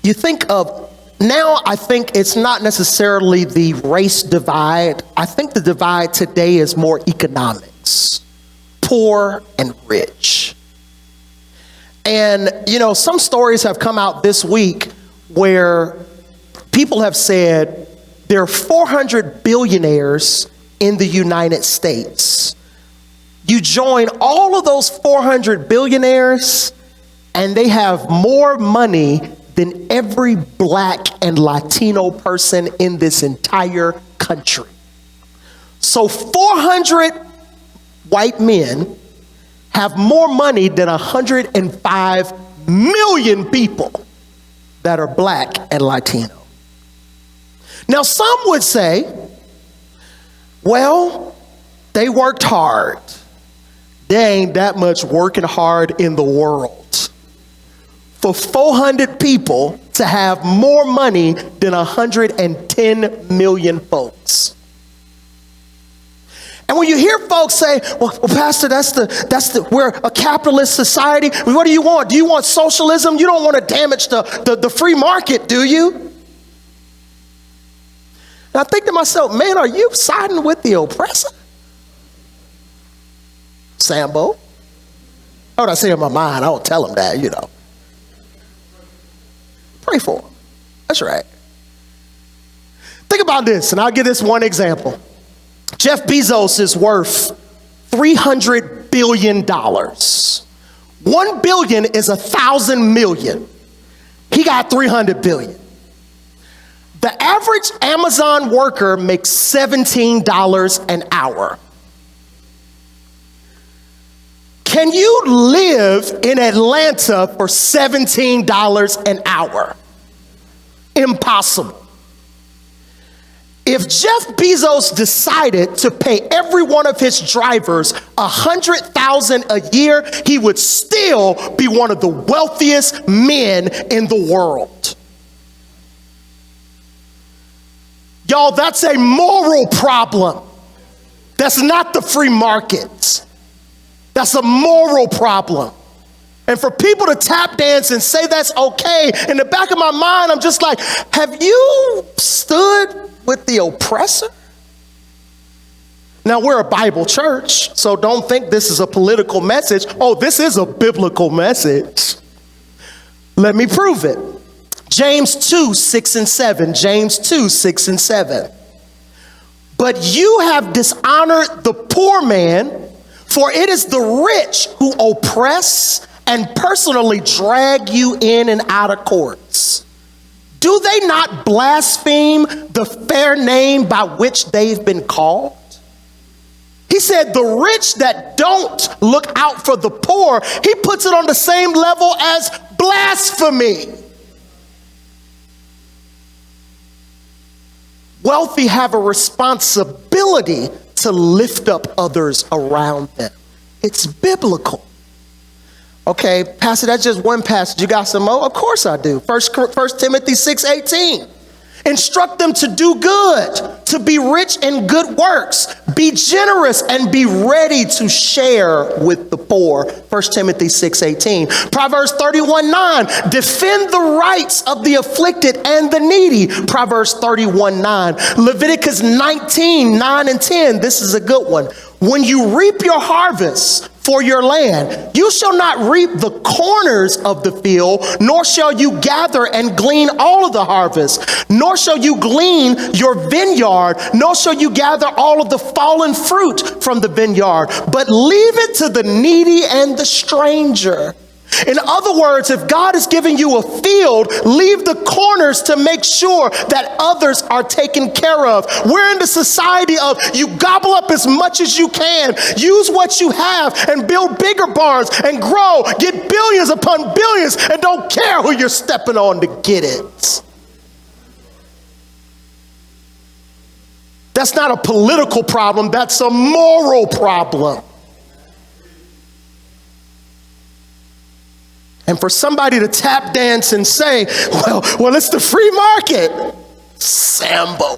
You think of, now I think it's not necessarily the race divide. I think the divide today is more economics, poor and rich. And, some stories have come out this week where people have said there are 400 billionaires in the United States. You join all of those 400 billionaires and they have more money than every Black and Latino person in this entire country. So 400 white men have more money than 105 million people that are Black and Latino. Now, some would say, well, they worked hard. There ain't that much working hard in the world for 400 people to have more money than 110 million folks. And when you hear folks say, well, Pastor, we're a capitalist society. What do you want? Do you want socialism? You don't want to damage the free market, do you? And I think to myself, man, are you siding with the oppressor? Sambo. What I say in my mind, I don't tell him that, Pray for him. That's right. Think about this, and I'll give this one example. Jeff Bezos is worth $300 billion. 1 billion is 1,000 million. He got 300 billion. The average Amazon worker makes $17 an hour. Can you live in Atlanta for $17 an hour? Impossible. If Jeff Bezos decided to pay every one of his drivers $100,000 a year, he would still be one of the wealthiest men in the world. Y'all, that's a moral problem. That's not the free market. That's a moral problem. And for people to tap dance and say that's okay, in the back of my mind, I'm just like, have you stood with the oppressor? Now, we're a Bible church, so don't think this is a political message. Oh, this is a biblical message. Let me prove it. James 2:6-7. James 2:6-7. But you have dishonored the poor man, for it is the rich who oppress and personally drag you in and out of courts. Do they not blaspheme the fair name by which they've been called? He said the rich that don't look out for the poor, he puts it on the same level as blasphemy. Wealthy have a responsibility to lift up others around them. It's biblical. Okay, Pastor, that's just one passage. You got some more? Of course I do. First Timothy 6:18. Instruct them to do good, to be rich in good works, be generous, and be ready to share with the poor. 1 Timothy 6:18. Proverbs 31:9. Defend the rights of the afflicted and the needy. Proverbs 31:9. Leviticus 19:9 and 10. This is a good one. When you reap your harvest for your land, you shall not reap the corners of the field, nor shall you gather and glean all of the harvest, nor shall you glean your vineyard, nor shall you gather all of the fallen fruit from the vineyard, but leave it to the needy and the stranger. In other words, if God is giving you a field, leave the corners to make sure that others are taken care of. We're in the society of you gobble up as much as you can, use what you have, and build bigger barns and grow, get billions upon billions, and don't care who you're stepping on to get it. That's not a political problem, that's a moral problem. And for somebody to tap dance and say, well, it's the free market. Sambo.